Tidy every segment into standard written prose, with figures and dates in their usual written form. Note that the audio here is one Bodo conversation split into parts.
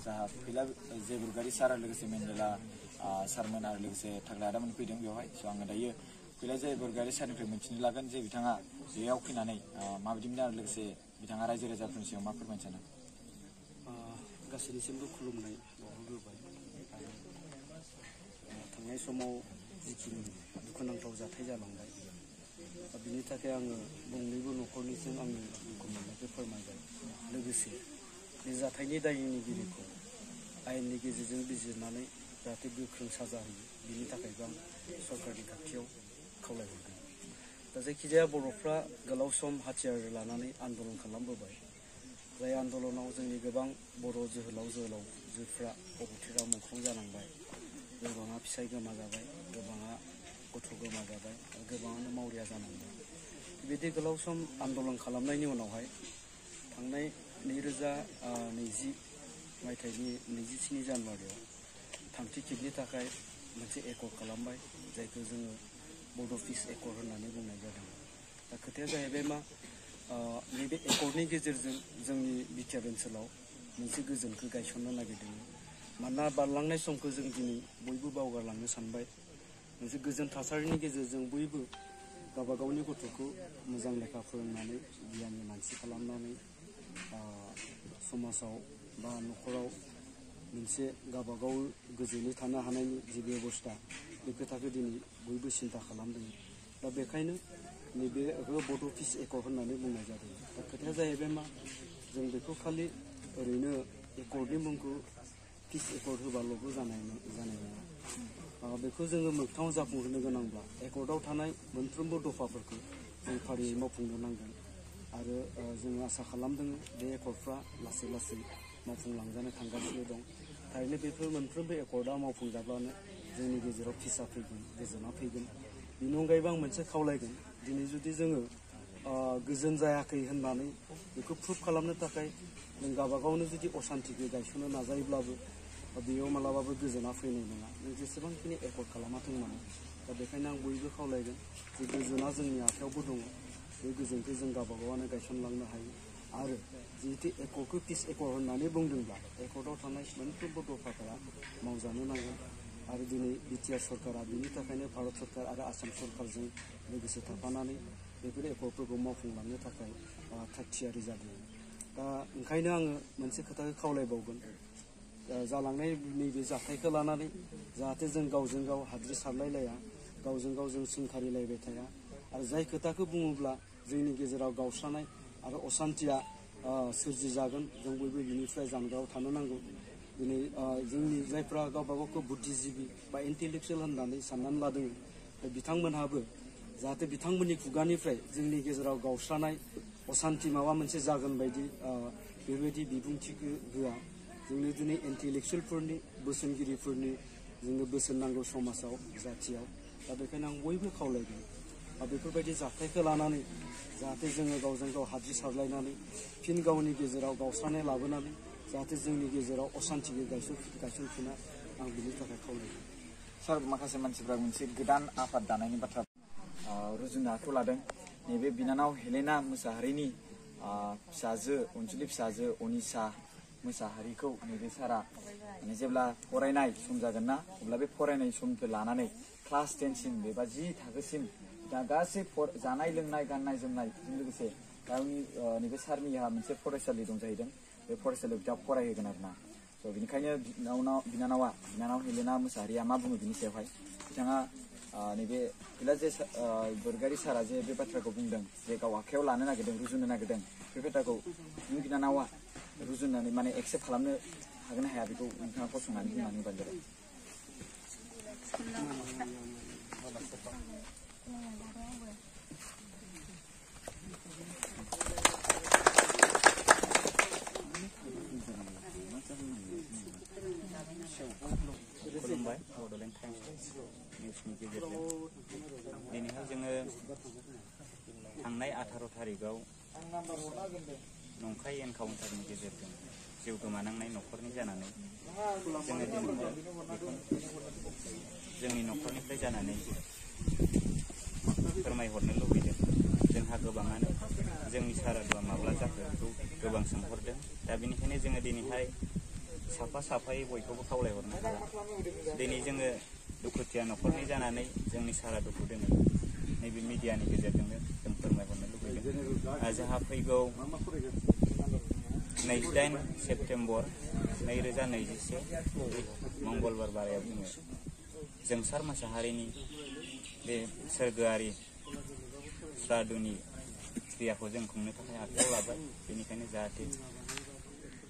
जहाँ फैला जे बुरगारि सार लोगोसे मेन्डेला सारमोन आरो लोगोसे थाग्रा आदामोन फैदों बेवहाय स' आङो दायो फैला जे बुरगारि सारनिफ्राय मिथिनो लागोन जे बिथाङा बेयाव फैनानै माबायदि मोनदों आरो लोगोसे बिथाङा रायजो राजाफोरनि सायाव मा फोरमायनो सानो गासैनिसिमबो खुलुमनाय बावहरग्रोबाय थांनाय समाव जिखिनि दुखुनांथाव जाथाय जालांबाय बिनि थाखाय आङो गंनैबो न'खरनिसिम आंनि दुखु मोननायखौ फोरमायबाय लोगोसे बे जाथायनि दायनिगिरिखौ आयेननि गेजेरजों बिजिरनानै जाहाथे गोख्रों साजा होयो बिनि थाखायबो आं सरकारनि खाथियाव खावलायहरदों दा जायखिजाया बर'फ्रा गोलाव सम हाथियार लानानै आन्दलन खालामबोबाय जाय आन्दलनाव जोंनि गोबां बर' जोहोलाव जोहोलावजोफ्रा अबथिरा मुंख्लं जानांबाय गोबाङा फिसाय गोमाजाबाय गोबाङा गथ' गोमाजाबाय आरो गोबाङानो मावरिया जानांबाय बिदि गोलाव सम आन्दलन खालामनायनि उनावहाय थांनाय 2020 मायथाइनि 27 जानुवारियाव थामथि खेबनि थाखाय मोनसे एकर्ड खालामबाय जायखौ जोङो बड' पिस एकर्ड होननानै बुंनाय जादों दा खोथाया जाहैबाय मा नैबे एकर्डनि गेजेरजों जोंनि बिटिआर ओनसोलाव मोनसे गोजोनखौ गायसननो नागिरदों मानोना बारलांनाय समखौ जों दिनै बयबो बावगारलांनो सानबाय मोनसे गोजोन थासारिनि गेजेरजों बयबो गावबा गावनि गथ'खौ मोजां लेखा फोरोंनानै गियाननि मानसि खालामनानै समाजाव बा न'खराव मोनसे गावबा गाव गोजोनै थानो हानायनि जि बेबस्था बे खोथाखौ दिनै बयबो सिन्था खालामदों दा बेखायनो नैबे बड' पिस एकर्ड होननानै बुंनाय जादों दा खोथाया जाहैबाय मा जों बेखौ खालि ओरैनो एकर्डनि मुंखौ पिस एकर्ड होबाल'बो जानाय नङा बेखौ जोङो मोगथाङाव जाफुंहोनो गोनांब्ला एकर्डआव थानाय मोनफ्रोमबो दफाफोरखौ जों फारियै मावफुंनो नांगोन आरो जोङो आसा खालामदों बे एकर्डफ्रा लासै लासै मावफुंलांजानो थांगासिनो दं थारैनो बेफोर मोनफ्रोमबो एकर्डआ मावफुंजाब्लानो जोंनि गेजेराव पिसआ फैगोन गोजोना फैगोन बेनि अनगायैबो आं मोनसे खावलायगोन दिनै जुदि जोङो गोजोन जायाखै होननानै बेखौ प्रुभ खालामनो थाखाय जों गावबा गावनो जुदि असान्तिखौ गायसननो नाजायोब्लाबो बेयाव मालाबाबो गोजोना फैनाय नङा नों जेसेबांखिनि एकर्ड खालामाथों मानो दा बेखायनो आं बयबो खावलायगोन जे गोजोना जोंनि आखायावबो दङ बे गोजोनखौ जों गावबा गावनो गायसनलांनो हायो आरो जिहेतु एकर्डखौ पिस एकर्ड होननानै बुंदोंब्ला एकर्डआव थानाय मोनफ्रोमबो दफाफोरा मावजानो नांगोन आरो दिनै बिटिआर सरकारा बिनि थाखायनो भारत सरकार आरो आसाम सरकारजों लोगोसे थाफानानै बेफोर एकर्डफोरखौ मावफुंलांनो थाखाय थाग थियारि जादों दा ओंखायनो आङो मोनसे खोथाखौ खावलायबावगोन जालांनाय नैबे जाथायखौ लानानै जाहाथे जों गावजों गाव हाद्रि सारलायलाया गावजों गाव जों सोंखारिलायबाय थाया आरो जाय खोथाखौ बुङोब्ला जोंनि गेजेराव गावस्रानाय आरो असान्तिया सोरजिजागोन जों बयबो बिनिफ्राय जानगाराव थानो नांगौ दिनै जोंनि जायफ्रा गावबा गावखौ बुद्धिजिबि बा इन्टेलेक्सुयेल होननानै साननानै लादों बिथांमोनहाबो जाहाथे बिथांमोननि खुगानिफ्राय जोंनि गेजेराव गावस्रानाय असान्ति माबा मोनसे जागोन बायदि बेबायदि बिबुंथिखौ होआ जोंनो दिनै इन्टेलेक्सुयेलफोरनि बोसोनगिरिफोरनि जोंनो बोसोन नांगौ समाजाव जाथियाव दा बेखायनो आं बयबो खावलायगोन बेफोरबायदि जाथायखौ लानानै जाहाथे जोङो गावजों गाव हाद्रि सारलायनानै फिन गावनि गेजेराव गावस्रानाय लाबोनानै जाहाथे जोंनि गेजेराव असान्तिखौ गायसनफिना आं बिनि थाखाय खावलायगोन सार माखासे मानसिफ्रा मोनसे गोदान आफाद दानायनि बाथ्रा रुजुनो आखायाव लादों नैबे बिनानाव हेलेना मोसाहारिनि फिसाजो अनसुलि फिसाजो अनिसा मोसाहारिखौ नैबे सारा माने जेब्ला फरायनाय सम जागोन ना अब्ला बे फरायनाय समखौ लानानै क्लास 10 सिम एबा 10 थाखोसिम दा गासै जानाय लोंनाय गाननाय जोमनायजों लोगोसे गावनि नैबे सारनिहा मोनसे फरायसालि दं जाहैदों बे फरायसालियाव बिथाङा फरायहोगोन आरोना स' बेनिखायनो बिनानाव हेलेना मोसाहारिया मा बुङो बिनि सायावहाय बिथाङा नैबे गैला जे बुरगारि सारा जे बे बाथ्राखौ बुंदों जे गाव आखायाव लानो नागिरदों रुजुनो नागिरदों बे बाथ्राखौ नों बिनानावा रुजुनानै माने एक्सेप्ट खालामनो हागोन ना हाया बेखौ नोंथाङा फसंनानै बुंनानै होबानो जाबाय खुलुमबाय बड'लेण्ड टाइम्स निउसनि गेजेरजों दिनैहाय जोङो थांनाय 18 थारिखआव नंखाय एनकाउन्टारनि गेजेरजों जिउ गोमानांनाय न'खरनि जानानै जोङो दिनैहाय जोंनि न'खरनिफ्राय जानानै फोरमायहरनो लुबैदों जोंहा गोबाङानो जोंनि सारादुआ माब्ला जाखो बेखौ गोबां सोंहरदों दा बेनिखायनो जोङो दिनैहाय साफा साफायै बयखौबो खावलायहरनो हाला दिनै जोङो दुखुथिया न'खरनि जानानै जोंनि सारादुखौ दिनै नैबे मिडियानि गेजेरजोंनो जों फोरमायहरनो लुबैदों। जोंहा फैगौ 28 सेप्तेम्बर 2021 मंगलबार बारायाव जोङो जोंसार मोसाहारिनि बे सोरगोआरि श्राद्धनि क्रियाखौ जों खुंनो थाखाय आखायाव लाबाय। बेनिखायनो जाहाथे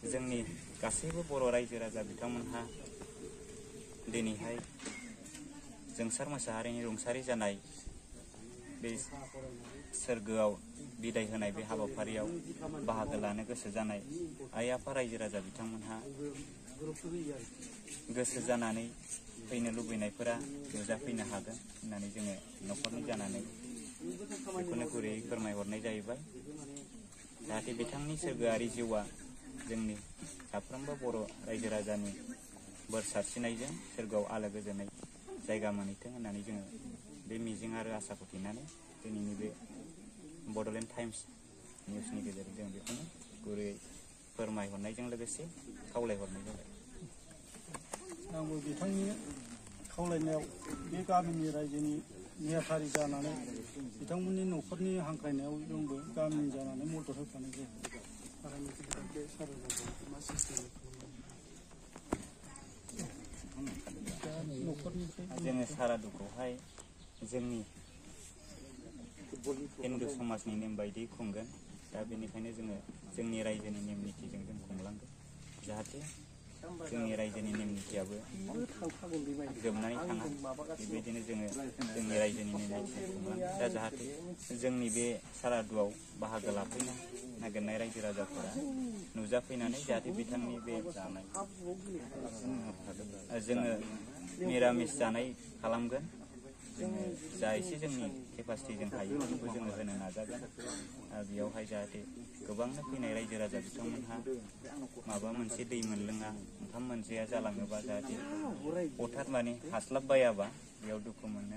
जोंनि गासैबो बर' रायजो राजा बिथांमोनहा दिनैहाय जोंसार मोसाहारिनि रुंसारि जानाय बे सोरगोआव बिदाय होनाय बे हाबाफारियाव बाहागो लानो गोसो जानाय आइ आफा रायजो राजा बिथांमोनहा गोसो जानानै फैनो लुबैनायफोरा नुजाफैनो हागोन होननानै जोङो न'खरनि जानानै बेखौनो गुरैयै फोरमायहरनाय जाहैबाय। जाहाथे बिथांनि सोरगोआरि जिउआ जोंनि साफ्रोमबो बर' रायजो राजानि बोर सारस्रिनायजों सोरगोआव आलो गोजोनै जायगा मोनहैथों होननानै जोङो बे मिजिं आरो आसाखौ थिनानै दिनैनि बे बड'लेण्ड टाइम्स निउसनि गेजेरजों जों बेखौनो गुरैयै फोरमायहरनायजों लोगोसे खावलायहरनाय जाबाय। आंबो बिथांनि खावलायनायाव बे गामिनि रायजोनि नेहाथारि जानानै बिथांमोननि न'खरनि हांख्रायनायाव जोंबो गामिनि जानानै मदद होफानाय जायो। जोङो सारादुखौहाय जोंनि हिन्दु समाजनि नेम बायदियै खुंगोन। दा बेनिखायनो जोङो जोंनि रायजोनि नेम निथिजों जों खुंलांगोन जाहाथे जोंनि रायजोनि नेम निथियाबो जोबनानै थाङा। बेबायदिनो जोङो जोंनि रायजोनि नेम निथिजों खुंलांगोन। दा जाहाथे जोंनि बे सारादुआव बाहागो लाफैनो नागिरनाय रायजो राजाफोरा नुजाफैनानै जाहाथे बिथांनि बे जानाय जोङो निरामिस जानाय खालामगोन। जोङो जा एसे जोंनि केपासिटिजों हायो बेखौ जोङो होनो नाजागोन। बेयावहाय जाहाथे गोबांनो फैनाय रायजो राजा बिथांमोनहा माबा मोनसे दै मोनलोङा ओंखाम मोनजाया जालाङोबा जाहाथे हथात माने हास्लाबबायाबा बेयाव दुखु मोनो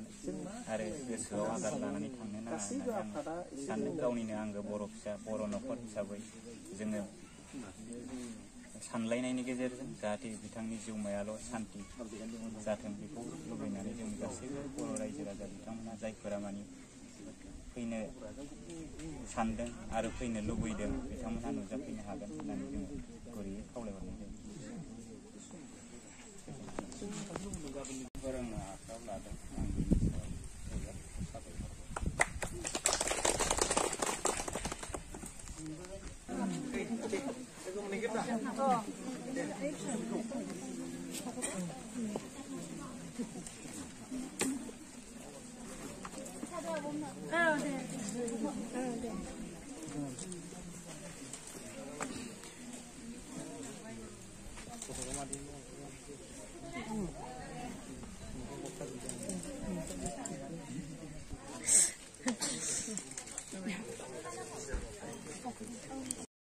आरो गोसोआव आघात लानानै थांनो नाङा होननानै आं सान्दों। गावनिनो आंगो बर' फिसा बर' न'खर हिसाबै जोङो सानलायनायनि गेजेरजों जाहाथे बिथांनि जिउमायाल' सान्ति जाथों बेखौ लुबैनानै जों गासैबो बर' रायजो राजा बिथांमोना जायफोरा माने फैनो सानदों आरो फैनो लुबैदों बिथांमोनहा नुजाफैनो हागोन होननानै जोङो गुरैयै खावलायहरनाय जायो। फोरोंनो आखायाव लादों आं बेनि सायाव 네.